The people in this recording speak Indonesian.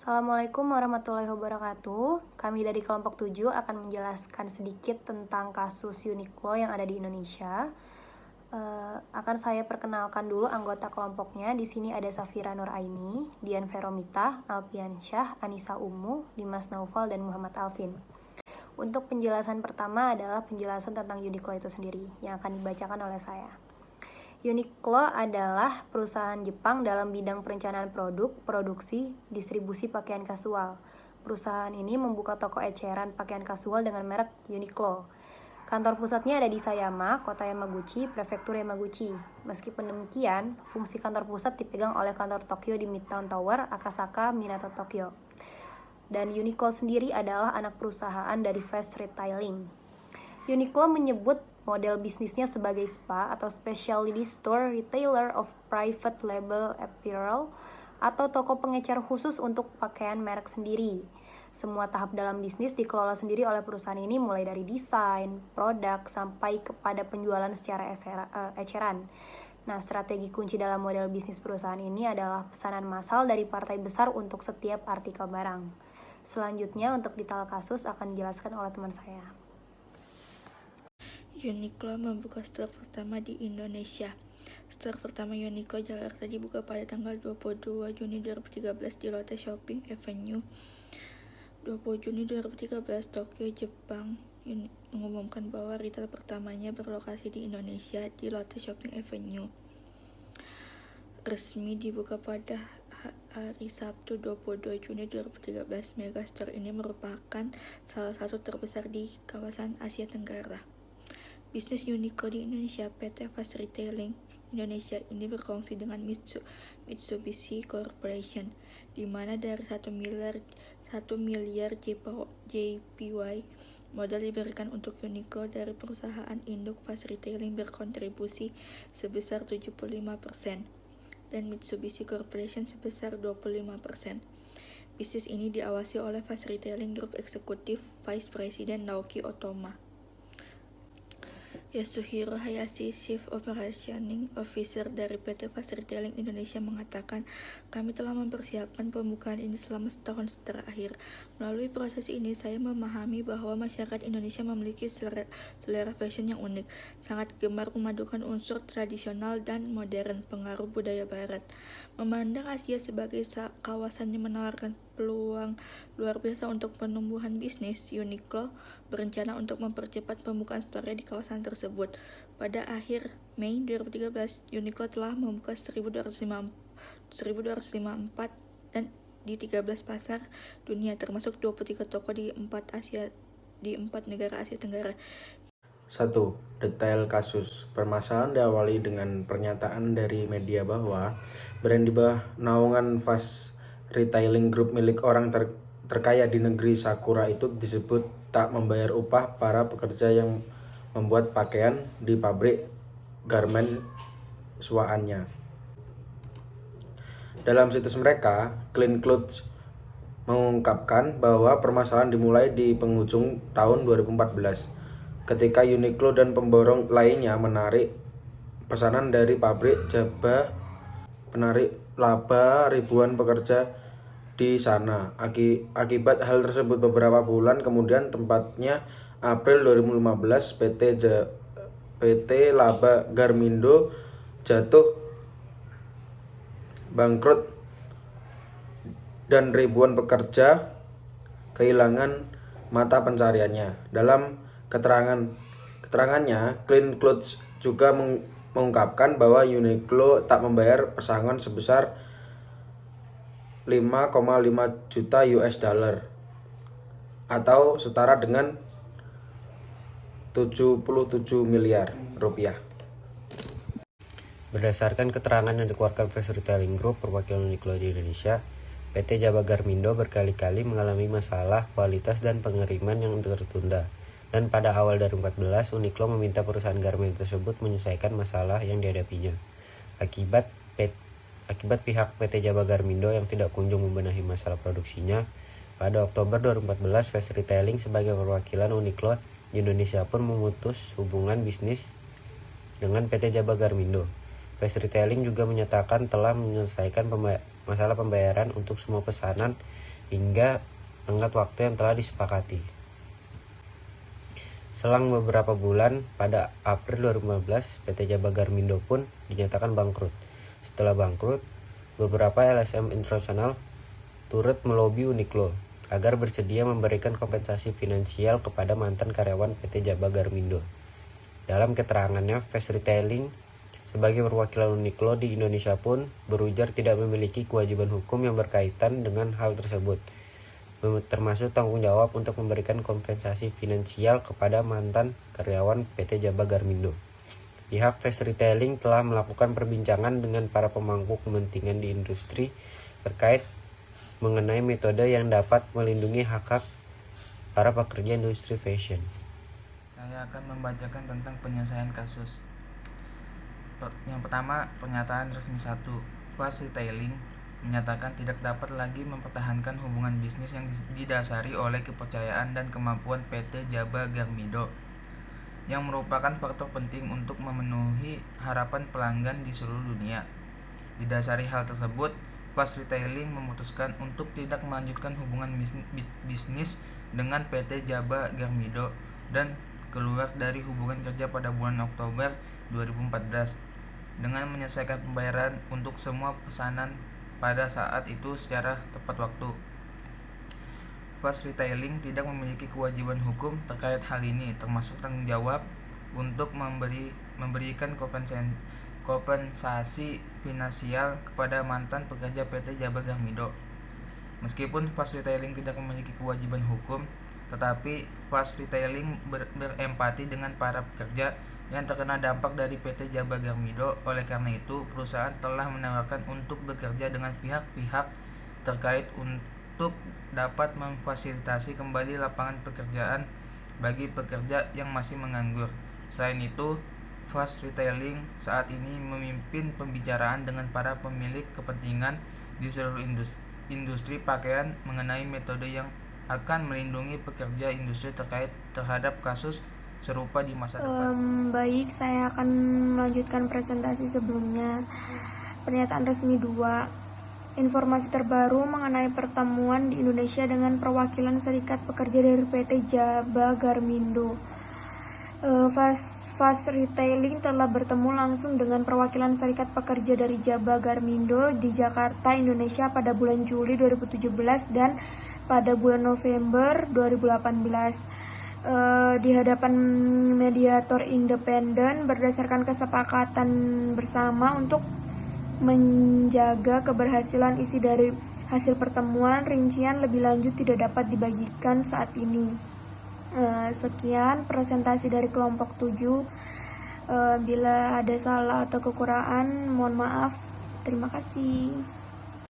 Assalamualaikum warahmatullahi wabarakatuh. Kami dari kelompok 7 akan menjelaskan sedikit tentang kasus Uniqlo yang ada di Indonesia. Akan saya perkenalkan dulu anggota kelompoknya. Di sini ada Safira Nuraini, Dian Veromita, Alfian Syah, Anissa Umu, Dimas Naufal, dan Muhammad Alvin. Untuk penjelasan pertama adalah penjelasan tentang Uniqlo itu sendiri yang akan dibacakan oleh saya. Uniqlo adalah perusahaan Jepang dalam bidang perencanaan produk, produksi, distribusi pakaian kasual. Perusahaan ini membuka toko eceran pakaian kasual dengan merek Uniqlo. Kantor pusatnya ada di Sayama, kota Yamaguchi, prefektur Yamaguchi. Meskipun demikian, fungsi kantor pusat dipegang oleh kantor Tokyo di Midtown Tower, Akasaka, Minato, Tokyo. Dan Uniqlo sendiri adalah anak perusahaan dari Fast Retailing. Uniqlo menyebut model bisnisnya sebagai SPA atau Specialty Store Retailer of Private Label Apparel atau toko pengecer khusus untuk pakaian merek sendiri. Semua tahap dalam bisnis dikelola sendiri oleh perusahaan ini mulai dari desain, produk, sampai kepada penjualan secara eceran. Nah, strategi kunci dalam model bisnis perusahaan ini adalah pesanan massal dari partai besar untuk setiap artikel barang. Selanjutnya untuk detail kasus akan dijelaskan oleh teman saya. Uniqlo membuka store pertama di Indonesia. Store pertama Uniqlo Jakarta dibuka pada tanggal 22 Juni 2013 di Lotte Shopping Avenue. 20 Juni 2013, Tokyo, Jepang mengumumkan bahwa retail pertamanya berlokasi di Indonesia di Lotte Shopping Avenue. Resmi dibuka pada hari Sabtu 22 Juni 2013. Megastore ini merupakan salah satu terbesar di kawasan Asia Tenggara. Bisnis Uniqlo di Indonesia, PT Fast Retailing Indonesia ini berkongsi dengan Mitsubishi Corporation, di mana dari 1 miliar JPY modal diberikan untuk Uniqlo dari perusahaan induk Fast Retailing berkontribusi sebesar 75% dan Mitsubishi Corporation sebesar 25%. Bisnis ini diawasi oleh Fast Retailing Group Eksekutif Vice President Naoki Otoma. Yasuhiro Hayashi, Chief Operating Officer dari PT Fast Retailing Indonesia mengatakan, kami telah mempersiapkan pembukaan ini selama setahun terakhir. Melalui proses ini, saya memahami bahwa masyarakat Indonesia memiliki selera fashion yang unik, sangat gemar memadukan unsur tradisional dan modern pengaruh budaya barat. Memandang Asia sebagai kawasan yang menawarkan peluang luar biasa untuk penumbuhan bisnis, Uniqlo berencana untuk mempercepat pembukaan store di kawasan tersebut. Pada akhir Mei 2013, Uniqlo telah membuka 1254 dan di 13 pasar dunia, termasuk 23 toko di 4 negara Asia Tenggara. 1. Detail kasus. Permasalahan diawali dengan pernyataan dari media bahwa brand di bawah naungan Fast Retailing Group milik orang terkaya di negeri Sakura itu disebut tak membayar upah para pekerja yang membuat pakaian di pabrik garmen swaannya. Dalam situs mereka, Clean Clothes mengungkapkan bahwa permasalahan dimulai di penghujung tahun 2014 ketika Uniqlo dan pemborong lainnya menarik pesanan dari pabrik penarik laba ribuan pekerja di sana. Akibat hal tersebut beberapa bulan kemudian, tepatnya April 2015, PT Laba Garmindo jatuh bangkrut dan ribuan pekerja kehilangan mata pencariannya. Dalam keterangannya, Clean Clothes juga mengungkapkan bahwa Uniqlo tak membayar pesangon sebesar 5,5 juta US dollar atau setara dengan 77 miliar rupiah. Berdasarkan keterangan yang dikeluarkan Fast Retailing Group perwakilan Uniqlo di Indonesia, PT Jaba Garmindo berkali-kali mengalami masalah kualitas dan pengiriman yang tertunda. Dan pada awal 2014, Uniqlo meminta perusahaan garmen tersebut menyelesaikan masalah yang dihadapinya. Akibat pihak PT Jaba Garmindo yang tidak kunjung membenahi masalah produksinya, pada Oktober 2014, Fast Retailing sebagai perwakilan Uniqlo di Indonesia pun memutus hubungan bisnis dengan PT Jaba Garmindo. Fast Retailing juga menyatakan telah menyelesaikan masalah pembayaran untuk semua pesanan hingga tenggat waktu yang telah disepakati. Selang beberapa bulan, pada April 2015, PT Jaba Garmindo pun dinyatakan bangkrut. Setelah bangkrut, beberapa LSM internasional turut melobi Uniqlo agar bersedia memberikan kompensasi finansial kepada mantan karyawan PT Jaba Garmindo. Dalam keterangannya, Fast Retailing sebagai perwakilan Uniqlo di Indonesia pun berujar tidak memiliki kewajiban hukum yang berkaitan dengan hal tersebut, termasuk tanggung jawab untuk memberikan kompensasi finansial kepada mantan karyawan PT Jaba Garmindo. Pihak Fast Retailing telah melakukan perbincangan dengan para pemangku kepentingan di industri terkait mengenai metode yang dapat melindungi hak-hak para pekerja industri fashion. Saya akan membacakan tentang penyelesaian kasus. Yang pertama, pernyataan resmi 1. Fast Retailing menyatakan tidak dapat lagi mempertahankan hubungan bisnis yang didasari oleh kepercayaan dan kemampuan PT Jaba Garmindo, yang merupakan faktor penting untuk memenuhi harapan pelanggan di seluruh dunia. Didasari hal tersebut, Fast Retailing memutuskan untuk tidak melanjutkan hubungan bisnis dengan PT Jaba Garmindo dan keluar dari hubungan kerja pada bulan Oktober 2014 dengan menyelesaikan pembayaran untuk semua pesanan pada saat itu secara tepat waktu. Fast Retailing tidak memiliki kewajiban hukum terkait hal ini, termasuk tanggung jawab untuk memberikan kompensasi finansial kepada mantan pekerja PT Jaba Garmindo. Meskipun Fast Retailing tidak memiliki kewajiban hukum, tetapi Fast Retailing berempati dengan para pekerja yang terkena dampak dari PT Jaba Garmindo. Oleh karena itu, perusahaan telah menawarkan untuk bekerja dengan pihak-pihak terkait untuk dapat memfasilitasi kembali lapangan pekerjaan bagi pekerja yang masih menganggur. Selain itu, Fast Retailing saat ini memimpin pembicaraan dengan para pemilik kepentingan di seluruh industri pakaian mengenai metode yang akan melindungi pekerja industri terhadap kasus serupa di masa depan. Baik, saya akan melanjutkan presentasi sebelumnya. Pernyataan resmi 2. Informasi terbaru mengenai pertemuan di Indonesia dengan perwakilan serikat pekerja dari PT Jaba Garmindo. Fast Retailing telah bertemu langsung dengan perwakilan serikat pekerja dari Jaba Garmindo di Jakarta, Indonesia pada bulan Juli 2017 dan pada bulan November 2018 di hadapan mediator independen berdasarkan kesepakatan bersama untuk menjaga keberhasilan isi dari hasil pertemuan. Rincian lebih lanjut tidak dapat dibagikan saat ini. Sekian presentasi dari kelompok 7. Bila ada salah atau kekurangan, mohon maaf. Terima kasih.